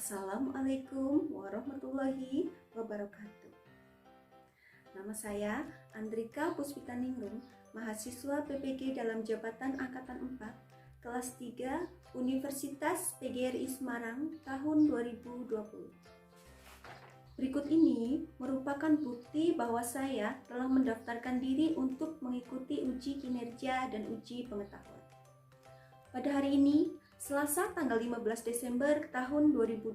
Assalamualaikum warahmatullahi wabarakatuh. Nama saya Andrika Puspitaningrum, mahasiswa PPG dalam jabatan Angkatan 4, kelas 3, Universitas PGRI Semarang tahun 2020. Berikut ini merupakan bukti bahwa saya telah mendaftarkan diri untuk mengikuti uji kinerja dan uji pengetahuan. Pada hari ini, Selasa tanggal 15 Desember tahun 2020,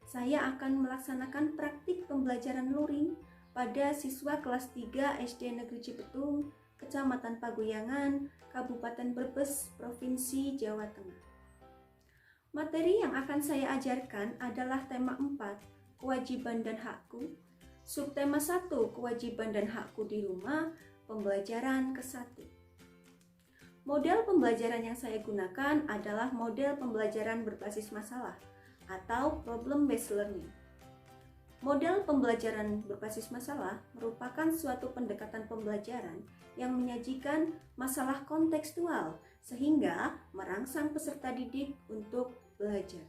saya akan melaksanakan praktik pembelajaran luring pada siswa kelas 3 SD Negeri Cipetung, Kecamatan Paguyangan, Kabupaten Brebes, Provinsi Jawa Tengah. Materi yang akan saya ajarkan adalah tema 4, kewajiban dan hakku, subtema 1, kewajiban dan hakku di rumah, pembelajaran ke-1. Model pembelajaran yang saya gunakan adalah model pembelajaran berbasis masalah atau problem-based learning. Model pembelajaran berbasis masalah merupakan suatu pendekatan pembelajaran yang menyajikan masalah kontekstual sehingga merangsang peserta didik untuk belajar.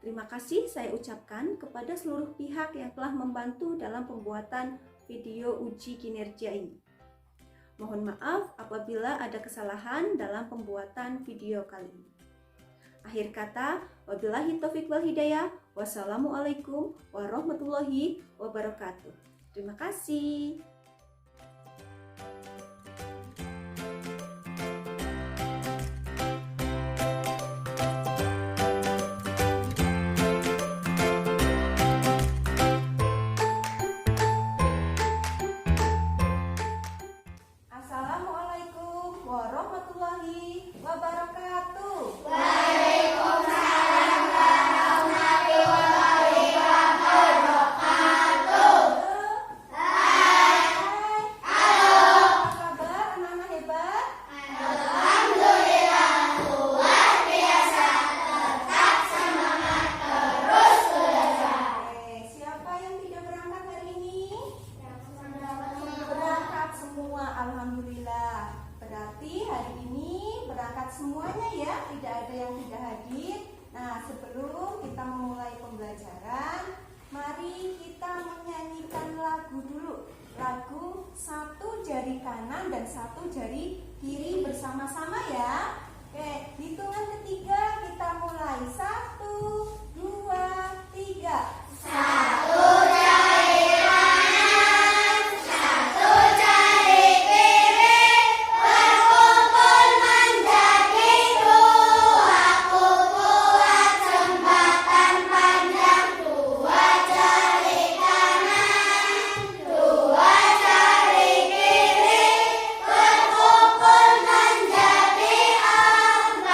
Terima kasih saya ucapkan kepada seluruh pihak yang telah membantu dalam pembuatan video uji kinerja ini. Mohon maaf apabila ada kesalahan dalam pembuatan video kali ini. Akhir kata, wabillahi taufiq wal hidayah. Wassalamualaikum warahmatullahi wabarakatuh. Terima kasih. Assalamualaikum warahmatullahi wabarakatuh. Waalaikumsalam warahmatullahi wabarakatuh. Hai. Halo. Apa kabar anak-anak hebat? Alhamdulillah luar biasa. Tetap semangat terus belajar. Siapa yang tidak berangkat hari ini? Berangkat semua, alhamdulillah. Berarti hari ini berangkat semuanya ya, tidak ada yang tidak hadir. Nah, sebelum kita memulai pembelajaran, mari kita menyanyikan lagu dulu. Lagu satu jari kanan dan satu jari kiri bersama-sama ya. Oke, hitungan ketiga kita mulai. 1, 2, 3. Satu jari kanan, satu jari kiri, berkumpul menjadi dua. Aku buat jembatan panjang, dua jari kanan, dua jari kiri, berkumpul menjadi empat.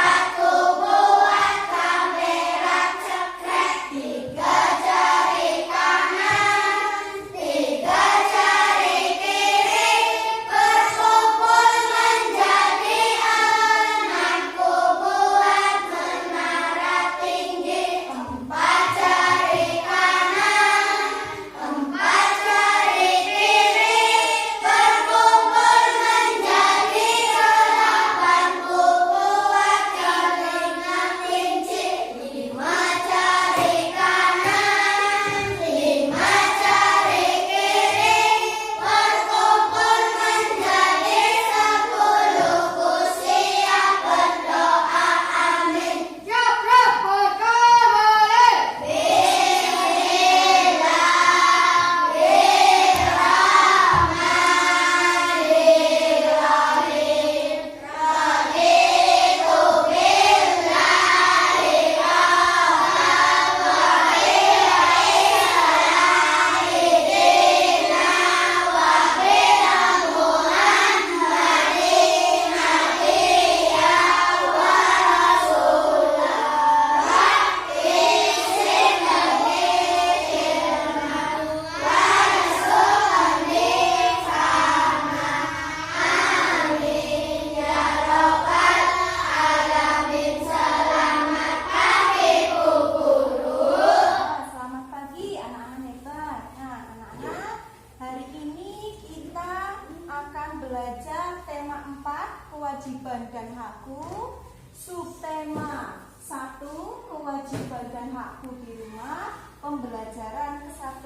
tugas dan hakku di rumah pembelajaran ke-1.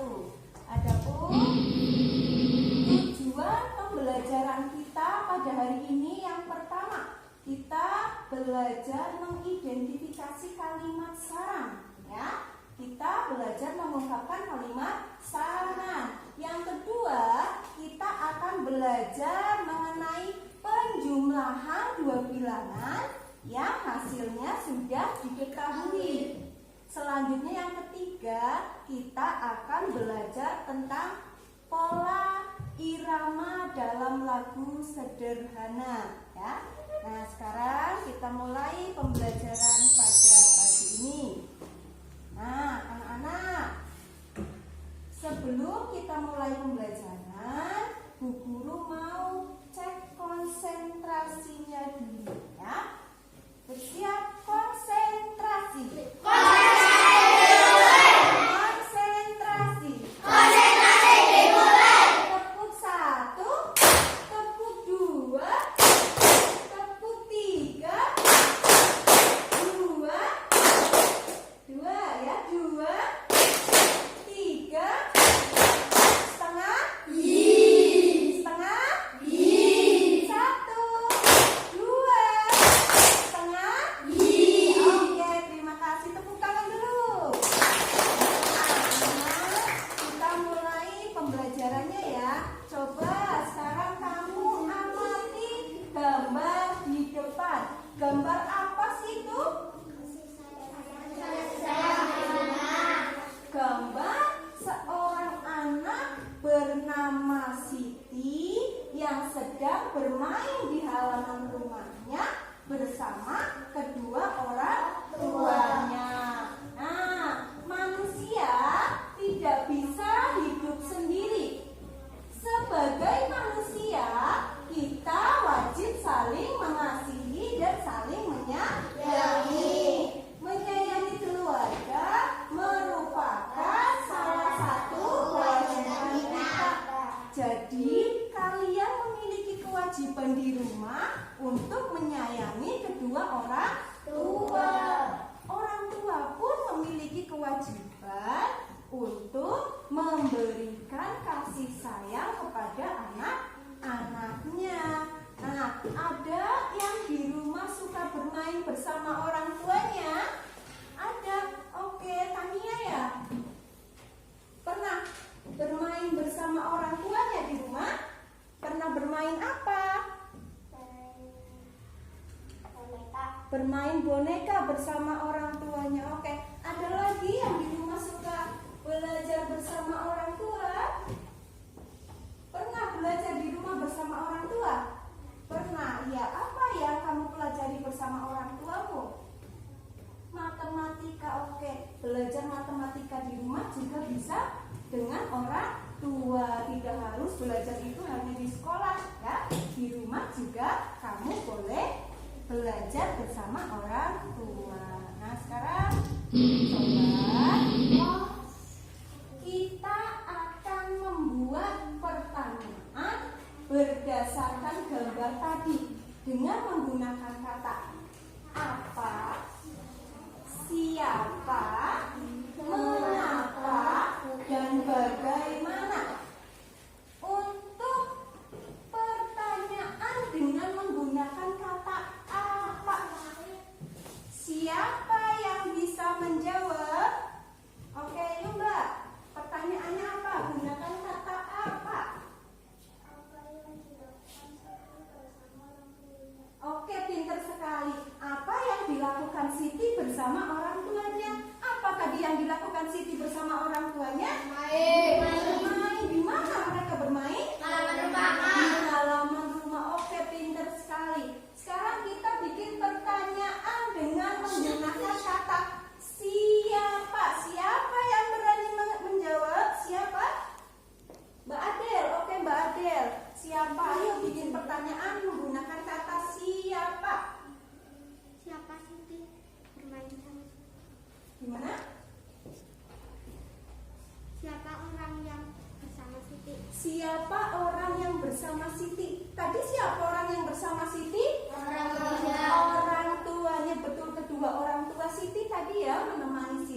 Adapun tujuan pembelajaran kita pada hari ini yang pertama, kita belajar mengidentifikasi kalimat sarang, ya. Kita belajar mengungkapkan kalimat sarangan. Yang kedua, kita akan belajar mengenai penjumlahan dua bilangan yang hasilnya sudah diketahui. Selanjutnya yang ketiga, kita akan belajar tentang pola irama dalam lagu sederhana, ya. Nah, sekarang kita mulai pembelajaran pada pagi ini. Nah, anak-anak, sebelum kita mulai pembelajaran, Bu Guru mau cek konsentrasinya dulu, ya. Bersiap, konsentrasi. Konsentrasi. Konsentrasi dimulai. Tepuk 1, tepuk 2, tepuk 3, 2, ya, 2, 3, setengah, setengah, 1, 2, setengah. Oke, terima kasih. Tepuk tangan dulu. Nah, kita mulai pembelajarannya ya. Coba sekarang kamu amati gambar di depan. Gambar apa sih itu? Gambar seorang anak bernama Siti yang sedang bermain di halaman rumahnya bersama kedua orang tuanya. Nah, manusia tidak bisa hidup sendiri. Sebagai manusia, kita wajib saling mengasihi dan saling menyayangi. Menyayangi keluarga merupakan salah satu kewajiban kita. Jadi, kalian memiliki kewajiban di rumah untuk menyayangi kedua orang tua. Orang tua pun memiliki kewajiban untuk memberikan kasih sayang kepada anak-anaknya. Nah, ada yang di rumah suka bermain bersama orang tuanya? Ada. Oke, Tania ya? Pernah bermain bersama orang tuanya di rumah? Pernah bermain apa? Bermain boneka bersama orang tuanya. Oke, ada lagi yang di rumah suka belajar bersama orang tua? Pernah belajar di rumah bersama orang tua? Pernah. Ya, apa yang kamu pelajari bersama orang tuamu? Matematika. Oke, belajar matematika di rumah juga bisa dengan orang tua. Tidak harus belajar itu hanya di sekolah, ya. Di rumah juga kamu boleh belajar bersama orang tua. Nah, sekarang coba kita akan membuat pertanyaan berdasarkan gambar tadi dengan menggunakan kata apa, siapa, mengapa, dan bagaimana. Untuk pertanyaan dengan menggunakan kata apa, siapa yang bisa menjawab? Oke, yuk Mbak. Pertanyaannya apa? Gunakan kata apa? Oke, pinter sekali. Apa yang dilakukan Siti bersama orang tuanya? Apa tadi yang dilakukan Siti bersama orang tuanya? Bermain. Di mana mereka bermain? Di halaman rumah. Oke, pinter sekali. Sekarang kita bikin pertanyaan dengan menggunakan kata siapa. Siapa yang berani menjawab? Siapa? Mbak Adel. Oke, Mbak Adel. Siapa? Ayo bikin pertanyaan menggunakan kata siapa. Siapa Siti bermain sama? Gimana? Siapa orang yang bersama Siti? Siapa orang yang bersama Siti? Tadi siapa orang yang bersama Siti? Orang tua. Orang tuanya. Betul, kedua orang tua Siti tadi ya menemani Siti.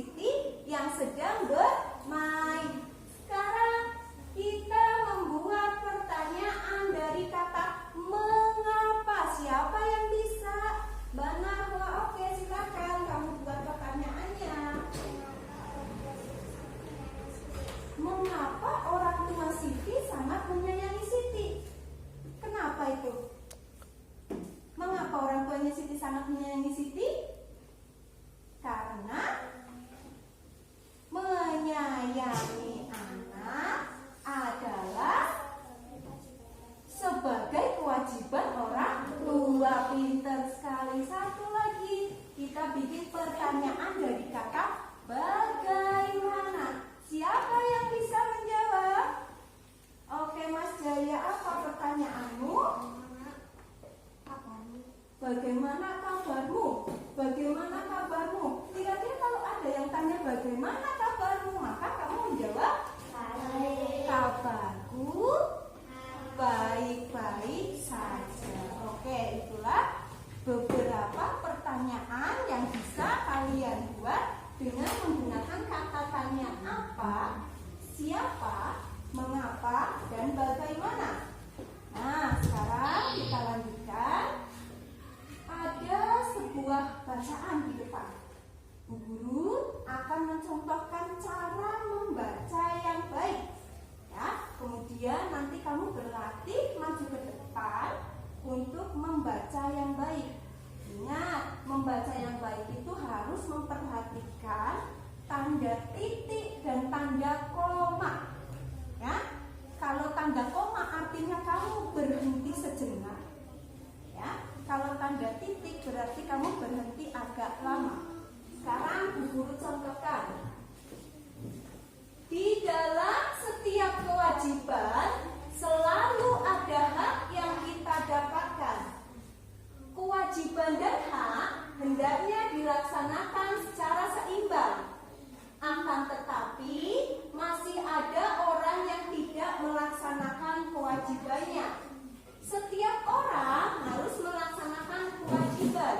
contohkan cara membaca yang baik. Ya, kemudian nanti kamu berlatih maju ke depan untuk membaca yang baik. Ingat, membaca yang baik itu harus memperhatikan tanda titik dan tanda koma. Ya, kalau tanda koma artinya kamu berhenti sejenak. Ya, kalau tanda titik berarti kamu berhenti agak lama. Sekarang Bu Guru contohkan. Di dalam setiap kewajiban selalu ada hak yang kita dapatkan. Kewajiban dan hak hendaknya dilaksanakan secara seimbang. Akan tetapi masih ada orang yang tidak melaksanakan kewajibannya. Setiap orang harus melaksanakan kewajiban.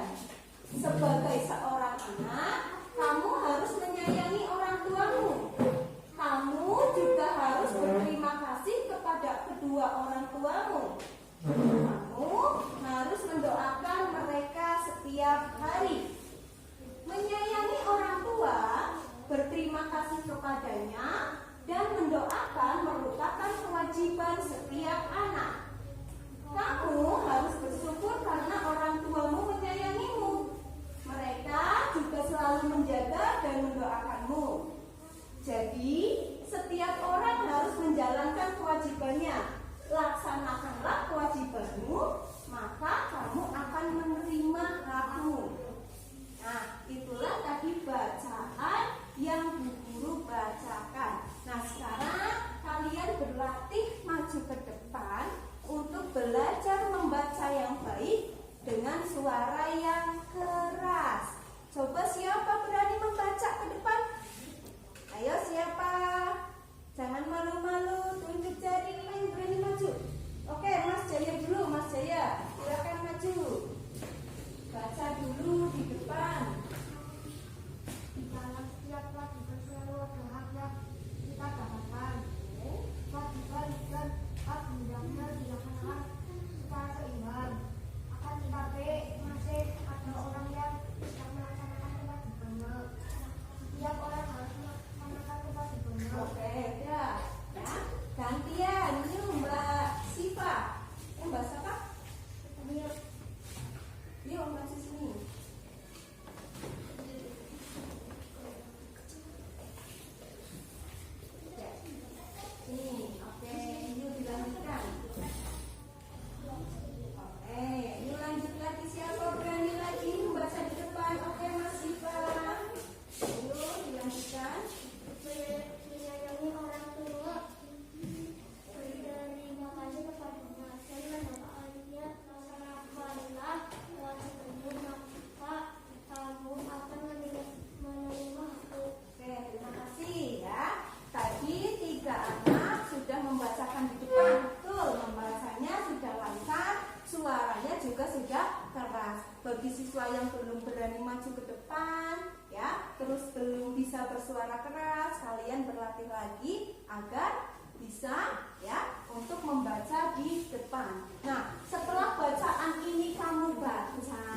Sebagai seorang anak, kamu harus menyayangi orang tuamu. Kamu juga harus berterima kasih kepada kedua orang tuamu. Kamu harus mendoakan mereka setiap hari. Menyayangi orang tua, berterima kasih kepadanya, dan mendoakan merupakan kewajiban setiap anak. Kamu harus bersyukur karena orang tuamu menyayangimu. Mereka juga selalu menjaga dan mendoakanmu. Jadi, setiap orang harus menjalankan kewajibannya. Laksanakanlah kewajibanmu, maka kamu akan menerima hakmu. Nah, itulah tadi bacaan yang Bu Guru bacakan. Nah, sekarang kalian berlatih maju ke depan untuk belajar membaca yang baik dengan suara yang keras. Coba siapa berani membaca ke depan? Ayo siapa? Jangan malu-malu, tunjuk jari yang berani maju. Oke, Mas Jaya dulu, Mas Jaya. Silakan maju. Baca dulu di depan. Di dalam setiap kewajiban selalu ada hak yang kita dapatkan. Kewajiban dan hak hendaknya dilaksanakan secara seimbang. Akan tetapi masih ada orang yang tidak melaksanakan kewajibannya. Setiap orang harus melaksanakan kewajibannya. Oke, udah. Ya, gantian. Ini Mbak Siva. Mbak siapa? Yuk, Mbak sini. Nih, oke, yuk dilanjutkan. Oke, yuk lanjut lagi. Siapa berani lagi membaca di depan? Oke, Mas Siva. Yuk dilanjutkan. Menyayangi orang tua, berterima kasih kepadanya, dan mendoakannya selama kewajibanmu, maka kamu akan menerima hakmu. Oke, terima kasih ya. Tadi 3 anak sudah membacakan di depan. Betul, membacanya sudah lancar, suaranya juga sudah keras. Bagi siswa yang belum berani maju ke depan, ya, terus belum bisa bersuara keras, kalian berlatih lagi agar bisa ya untuk membaca di depan. Nah, setelah bacaan ini kamu baca,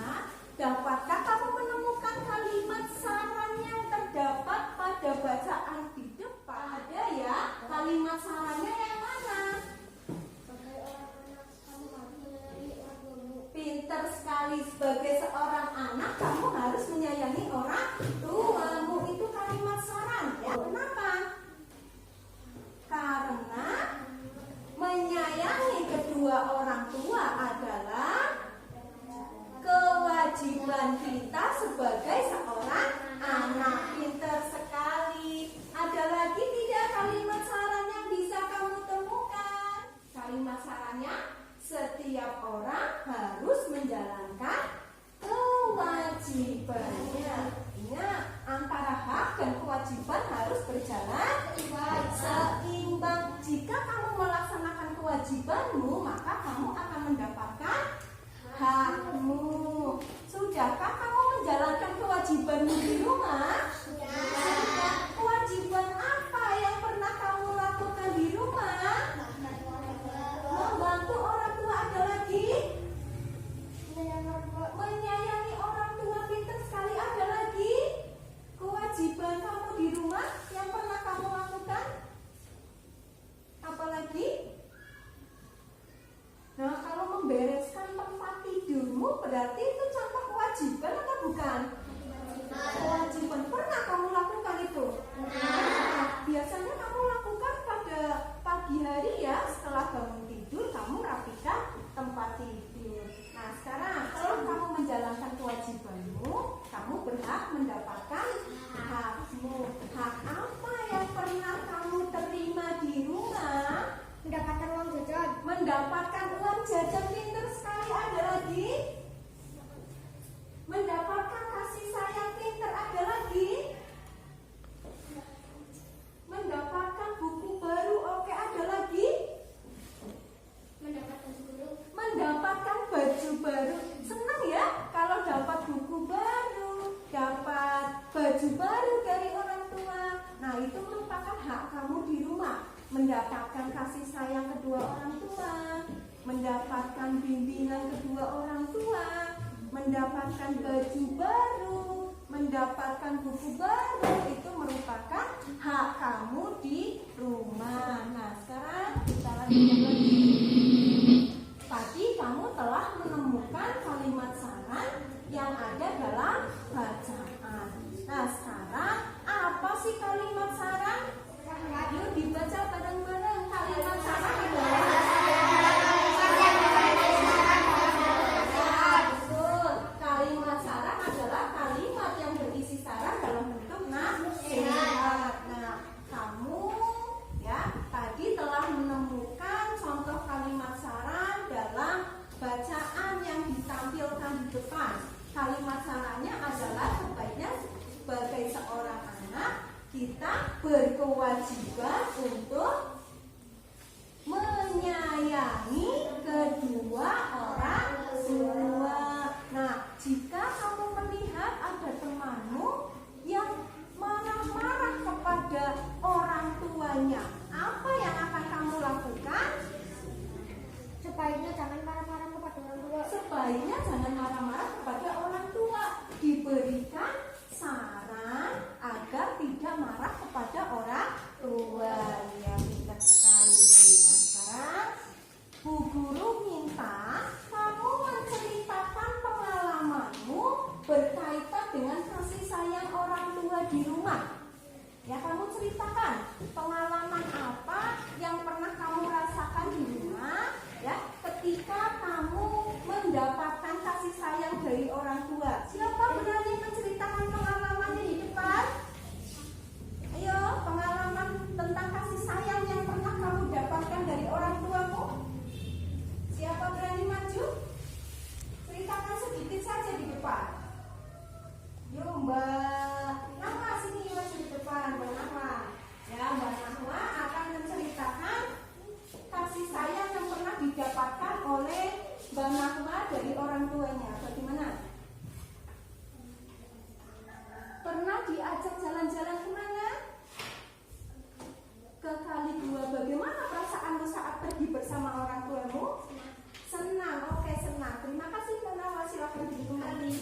dapatkah kamu menemukan kalimat saran yang terdapat pada bacaan di depan? Ada ya, kalimat sarannya yang mana? Sebagai orang anak, kamu harus menyayangi orang tuamu. Pinter sekali, sebagai seorang anak kamu harus menyayangi orang tuamu. Itu kalimat saran ya. Kenapa? Karena menyayangi kedua orang tua adalah kewajiban kita sebagai seorang anak. Pinter sekali. Ada lagi tidak kalimat saran yang bisa kamu temukan? Kalimat sarannya, setiap orang harus menjalankan kewajibannya. Ingat, antara hak dan kewajiban harus berjalan seimbang. Jika kamu melaksanakan kewajibanmu, maka kamu akan mendapatkan hakmu. Sudahkah kamu menjalankan kewajibanmu di rumah? Sudah. Kewajiban apa yang pernah kamu lakukan di rumah? Membantu orang tua. Ada lagi? Menyayangi orang tua. Pintar sekali. Ada lagi? Kewajiban kamu di rumah kamu. Hak apa yang pernah kamu terima di rumah? Mendapatkan uang jajan. Mendapatkan uang jajan, pinter sekali. Ada lagi? Mendapatkan kasih sayang, pinter. Ada lagi? Mendapatkan buku baru, oke. Ada lagi? Mendapatkan guru. Mendapatkan baju baru. Senang ya kalau dapat buku baru, dapat baju baru dari orang tua. Nah, itu merupakan hak kamu di rumah. Mendapatkan kasih sayang kedua orang tua, mendapatkan bimbingan kedua orang tua, mendapatkan baju baru, mendapatkan buku baru, itu merupakan hak kamu di rumah. Nah, sekarang kita lanjutkan lagi. Tadi kamu telah menemukan kalimat saran yang ada dalam bacaan. Nah, sekarang apa sih kalimat saran? Yuk dibaca bareng-bareng. Kalimat saran adalah betul. Kalimat saran adalah kalimat yang berisi saran dalam bentuk nasihat. Nah, kamu ya tadi telah menemukan contoh kalimat saran dalam bacaan yang ditampilkan di depan. Kalimat sarannya adalah sebaiknya sebagai seorang anak kita berkewajiban untuk menyayangi kedua orang tua. Nah, jika kamu melihat ada temanmu yang marah-marah kepada orang tuanya, apa yang akan kamu lakukan? Sebaiknya jangan marah-marah kepada orang tua. Sebaiknya jangan marah-marah kepada orang tua. Diberikan saran agar tidak marah kepada orang tua. Ya, pintar sekali. Nah, sekarang Bu Guru minta kamu menceritakan pengalamanmu berkaitan dengan kasih sayang orang tua di rumah. Ya, kamu ceritakan pengalaman apa yang pernah kamu rasakan di rumah, ya, ketika kamu mendapatkan kasih sayang dari orang tua. Siapa berani menceritakan pengalamannya di depan? Ayo, pengalaman tentang kasih sayang yang pernah kamu dapatkan dari orang tuamu. Siapa berani maju? Ceritakan sedikit saja di depan. Yuk, Mbak Nahwa, sini maju di depan, Mbak Nahwa. Ya, Mbak Nahwa akan menceritakan kasih sayang yang pernah didapatkan oleh Mbak Nahwa dari orang tuanya. Bagaimana? Pernah diajak jalan-jalan kemana? Ke Kali Dua. Bagaimana perasaanmu saat pergi bersama orang tuamu? Senang, oke, senang. Terima kasih Mbak Nahwa, silakan duduk kembali.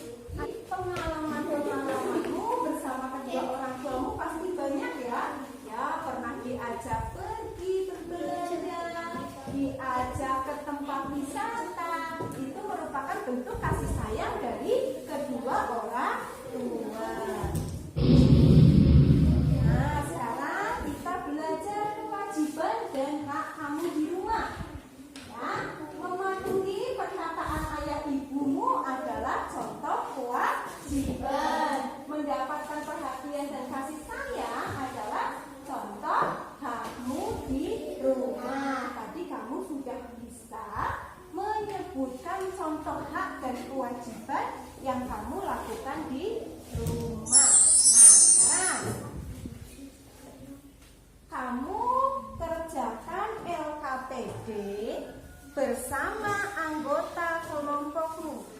Pengalaman-pengalamanmu bersama kedua orang tuamu pasti banyak ya. Ya, pernah diajak pergi berbelanja, diajak ke tempat wisata. Itu merupakan bentuk kasih sayang dari kedua orang tua. Nah, sekarang kita belajar kewajiban dan hak kamu di rumah. Ya, mematuhi perkataan ayah ibumu adalah contoh kewajiban. Mendapatkan perhatian dan kasih sayang adalah contoh hakmu di rumah. Tadi kamu sudah bisa menyebutkan contoh hak dan kewajiban yang kamu lakukan di rumah. Nah, sekarang kamu kerjakan LKPD bersama anggota kelompokmu.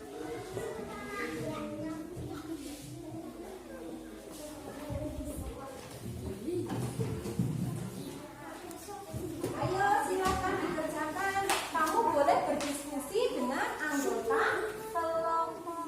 Ayo, silakan dikerjakan. Kamu boleh berdiskusi dengan anggota kelompok.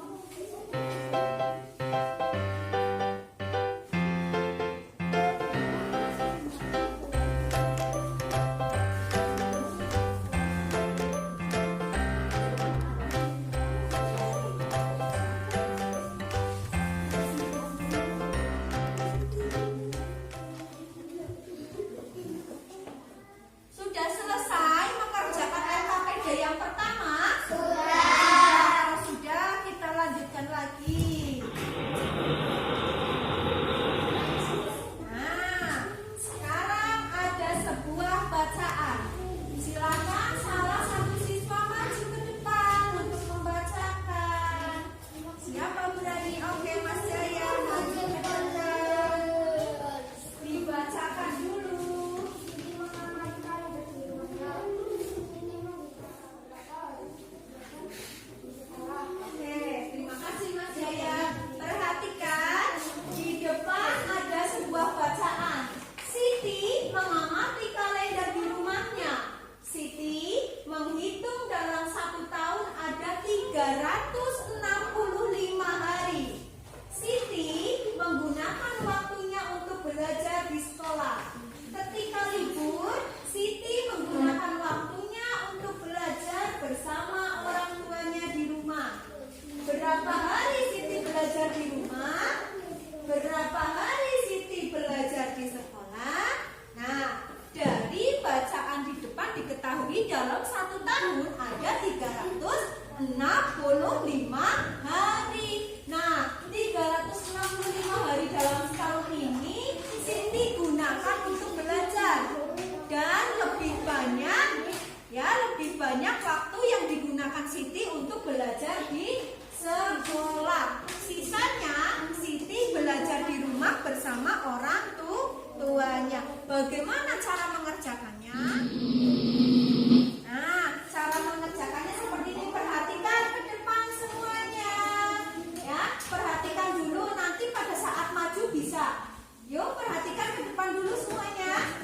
orang tuanya. Bagaimana cara mengerjakannya? Nah, cara mengerjakannya seperti ini. Perhatikan ke depan semuanya. Ya, perhatikan dulu, nanti pada saat maju bisa. Yuk, perhatikan ke depan dulu semuanya.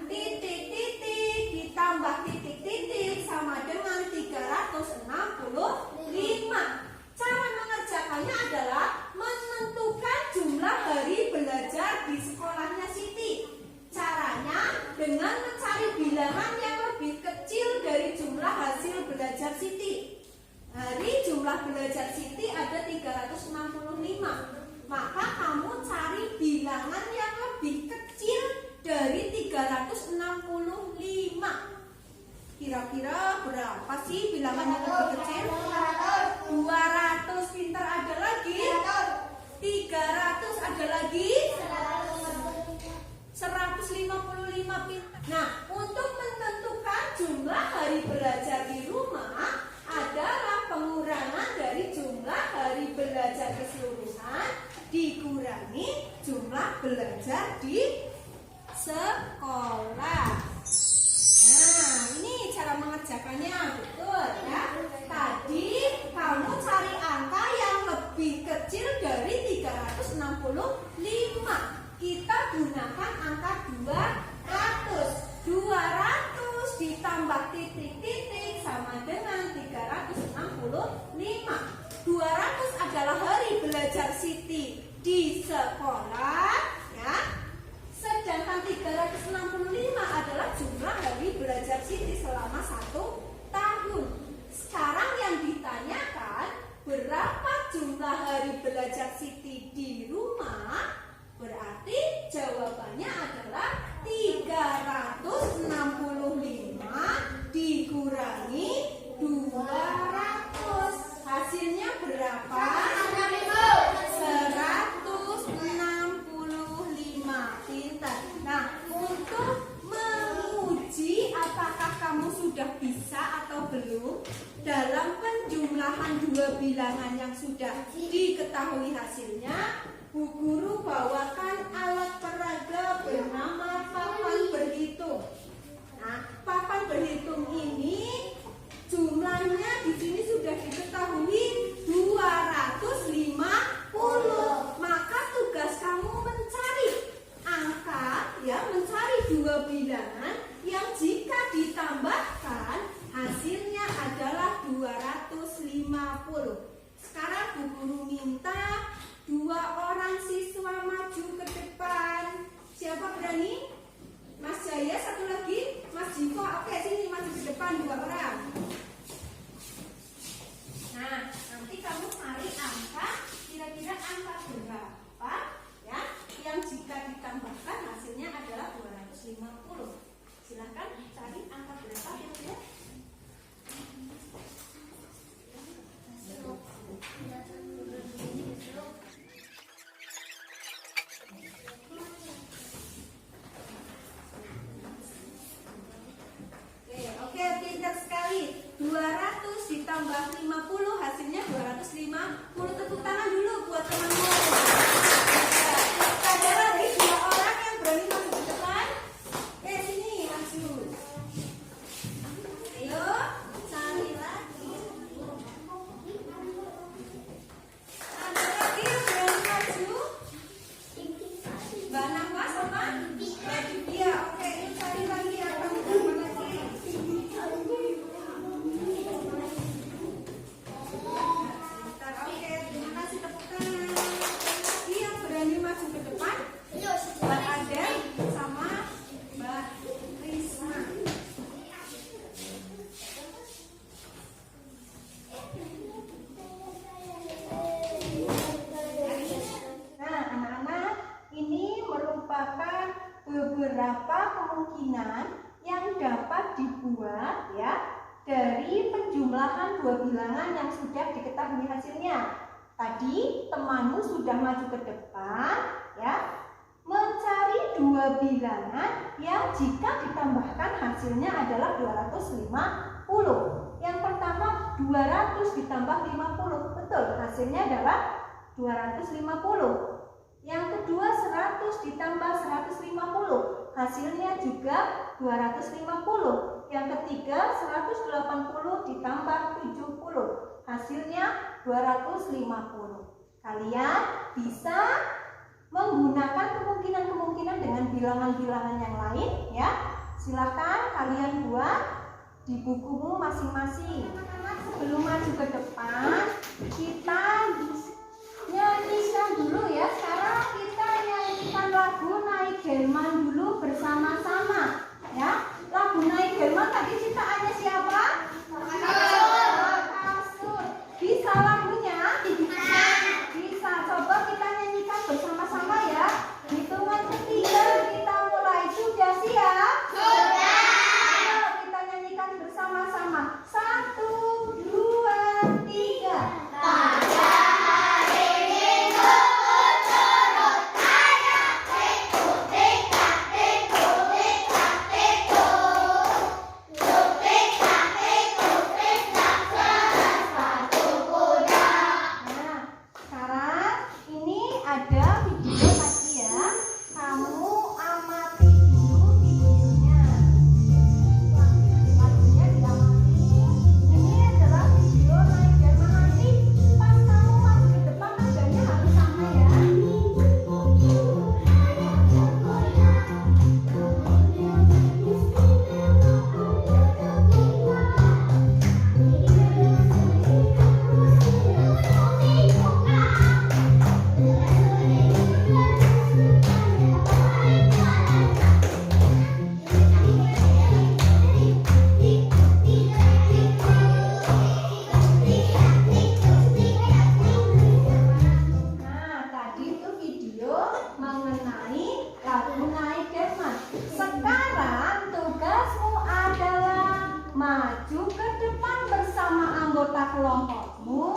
Titik-titik ditambah titik-titik sama dengan 365. Cara mengerjakannya adalah menentukan jumlah hari belajar di sekolahnya Siti. Caranya dengan mencari bilangan yang lebih kecil dari jumlah hasil belajar Siti. Hari jumlah belajar Siti ada 365. Maka kamu cari bilangan yang lebih kecil dari 365. Kira-kira berapa sih bilangan yang lebih kecil? 200. Pintar, ada lagi? 300, ada lagi? 155 pintar. Nah, untuk menentukan jumlah hari belajar di rumah adalah pengurangan dari jumlah hari belajar keseluruhan dikurangi jumlah belajar di sekolah. Nah, ini cara mengerjakannya, betul ya. Tadi kamu cari angka yang lebih kecil dari 365. Kita gunakan angka 200. 200 ditambah titik-titik sama dengan 365. 200 adalah hari belajar Siti di sekolah, ya. Sedangkan 365 adalah jumlah hari belajar Siti selama 1 tahun. Sekarang yang ditanyakan, berapa jumlah hari belajar Siti di rumah? Berarti jawabannya adalah 365 dikurangi 200. Hasilnya berapa? 165. Pintar. Nah, untuk menguji apakah kamu sudah bisa atau belum dalam penjumlahan dua bilangan yang sudah diketahui hasilnya, Bu Guru bawakan alat peraga bernama papan berhitung. Nah, papan berhitung ini jumlahnya di sini sudah diketahui 250. Maka tugas kamu mencari angka, ya, mencari dua bilangan yang jika ditambahkan hasilnya adalah 250. Sekarang Bu Guru minta 2 orang siswa maju ke depan. Siapa berani? Mas Jaya, satu lagi. Mas Jiko, oke, sini maju ke depan 2 orang. Nah, nanti kamu cari angka, kira-kira angka berapa ya, yang jika ditambahkan hasilnya adalah 250. Silakan cari angka berapa kira-kira. Oke, pintar sekali. 200 ditambah 50 hasilnya 250. Tepuk tangan dulu buat temanmu. Ada lagi 2 orang yang berani maju ke depan. Sini maju. Ayo, cari lagi. Ada lagi yang berani maju? Mbak Nahwa sama? Iya, oke. Yuk cari lagi yang kamu dapat lagi. Oke, terima kasih, tepuk tangan. Lagi yang berani maju ke depan, Mbak Adel sama Mbak Risma. Nah, anak-anak, ini merupakan beberapa kemungkinan yang dapat dibuat, ya, dari penjumlahan dua bilangan yang sudah diketahui hasilnya. Tadi temanmu sudah maju ke depan, ya, mencari dua bilangan yang jika ditambahkan hasilnya adalah 250. Yang pertama 200 ditambah 50, betul, hasilnya adalah 250. Yang kedua 100 ditambah hasilnya juga 250. Yang ketiga 180 ditambah 70, hasilnya 250. Kalian bisa menggunakan kemungkinan-kemungkinan dengan bilangan-bilangan yang lain ya. Silakan kalian buat di bukumu masing-masing. Sebelum maju ke depan, kita nyanyikan dulu ya. Sekarang kita nyanyikan lagu Naik Delman dulu bersama-sama ya. Lagu Naik Delman tadi ciptaannya siapa? Kasur. Bisa lagunya? Bisa. Coba kita nyanyikan bersama-sama ya. Hitungan ketiga kita mulai. Sudah siap? Sudah. Ayo kita nyanyikan bersama-sama. 1, 2, 3. Pada hari Minggu turut ayah tikuk tikak tikuk tikak tikuk tikuk tikak tikuk tikak sepatu kuda. Nah, sekarang ini ada video tadi ya. Kamu amati dulu videonya. Lagunya diamati. Ini adalah video Naik Delman. Nanti pas kamu maju ke depan nadanya harus sama ya. Nah, tadi itu video mengenai lagu Naik Delman. Sekarang tugasmu adalah maju ke depan bersama anggota kelompokmu.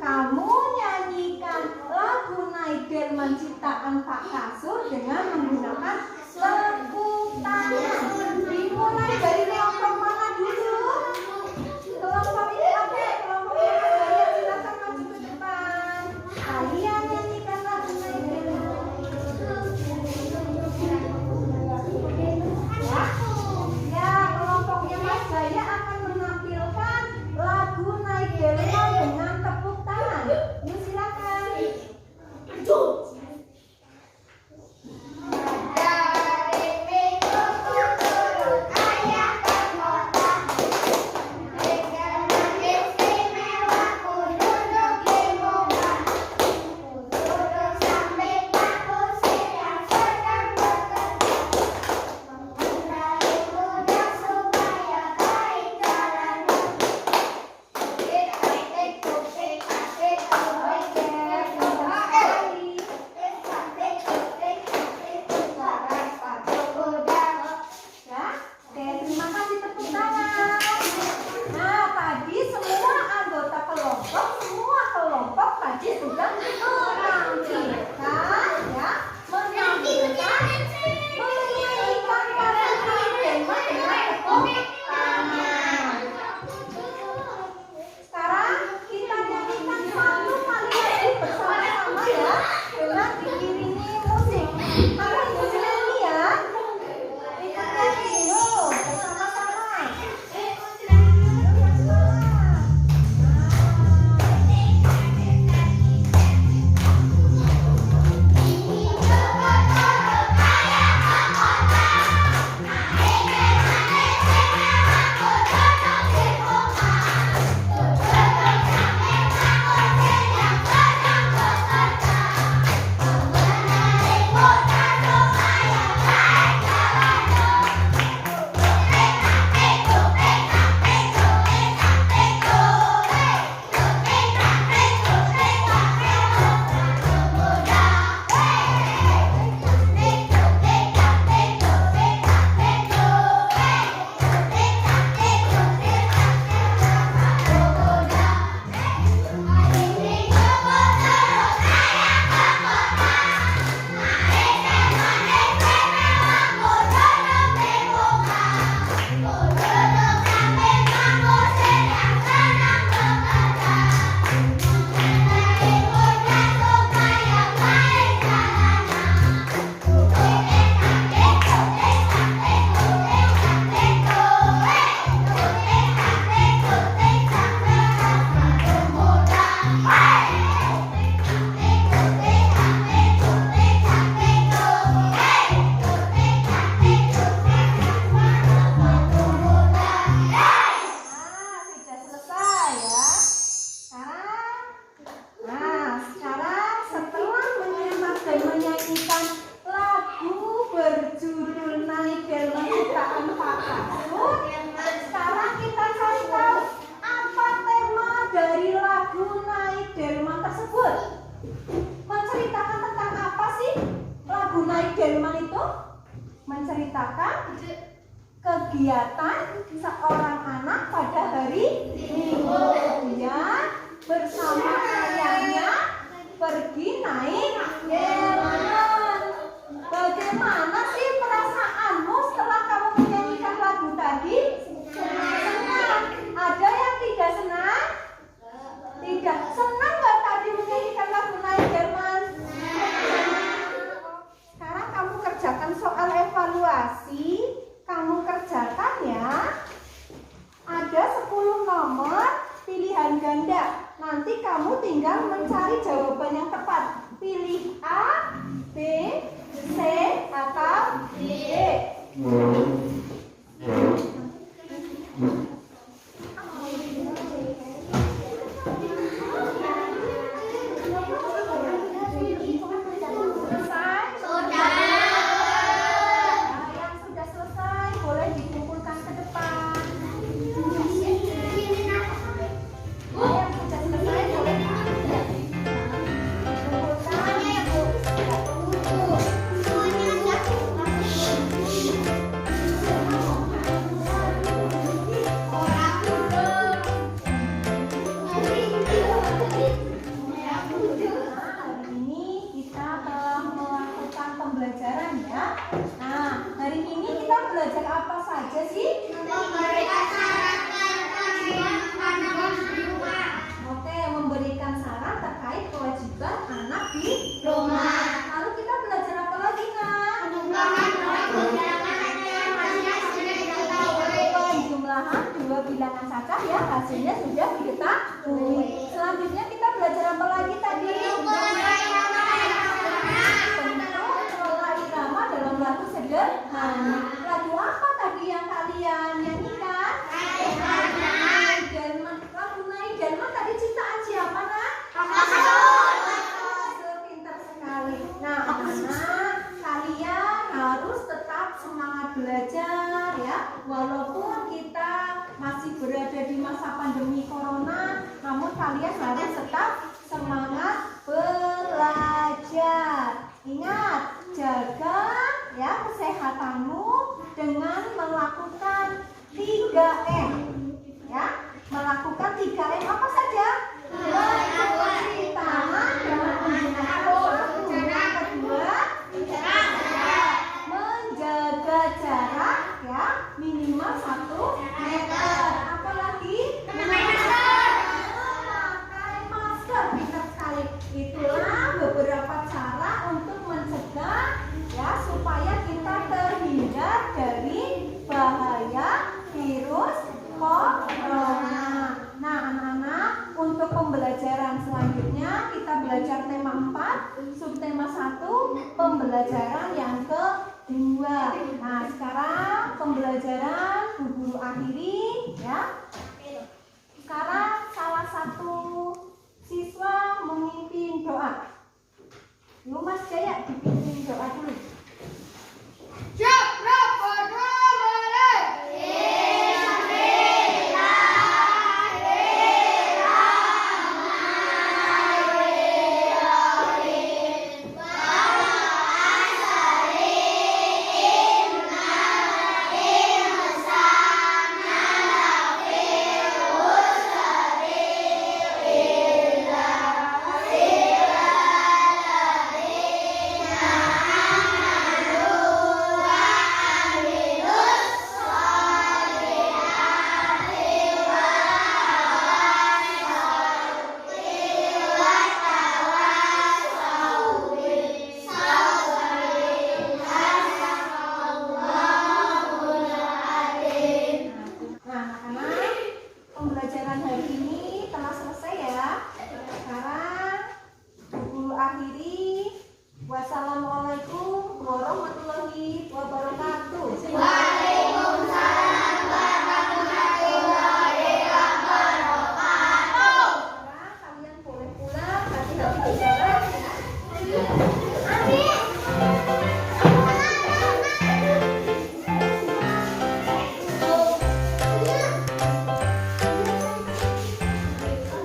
Kamu nyanyikan lagu Naik Delman ciptaan Pak Kasur dengan menggunakan tepuk tangan. Dimulai dari kelompok mana dulu? Kelompok ini oke, kelompok yang Azariah silakan maju ke depan. Kalian nyanyikan lagu Naik Delman. Ya, kelompoknya Mas Jaya akan menampilkan lagu Naik Delman Delman itu menceritakan kegiatan seorang anak pada hari Minggu. Dia bersama ayahnya pergi naik delman. Bagaimana sih perasaanmu setelah kamu menyanyikan lagu tadi? Senang. Ada yang tidak senang? Tidak. Senang nggak tadi menyanyikan lagu naik delman? Sekarang kamu kerjakan soal evaluasi. Kamu kerjakan ya. Ada 10 nomor pilihan ganda. Nanti kamu tinggal mencari jawaban yang tepat. Pilih A, B, C, atau D. Bilangan cacah ya, hasilnya sudah diketahui. Selanjutnya kita belajar apa lagi tadi? Bentuk pola irama dalam lagu sederhana. Lagu apa tadi yang kalian nyanyikan? Delman. Lagu Naik Delman tadi ciptaan siapa, Nak? Pintar sekali. Nah, anak-anak, kalian harus tetap semangat belajar ya, walaupun kita masih berada di masa pandemi corona, namun kalian harus tetap semangat belajar. Ingat, jaga ya kesehatanmu dengan melakukan 3M. Ya, melakukan 3M apa saja? Mencuci tangan dengan menggunakan sabun. Yang kedua, menjaga jarak ya minimal 1 meter. Apalagi memakai masker. Pintar sekali. Itulah beberapa cara untuk mencegah ya supaya kita terhindar dari bahaya virus corona. Nah, anak-anak, untuk pembelajaran selanjutnya kita belajar tema 4, subtema 1, pembelajaran yang kedua. Nah, sekarang pembelajaran Bu Guru akhiri ya. Sekarang salah satu siswa memimpin doa. Yuk Mas Jaya dipimpin doa dulu.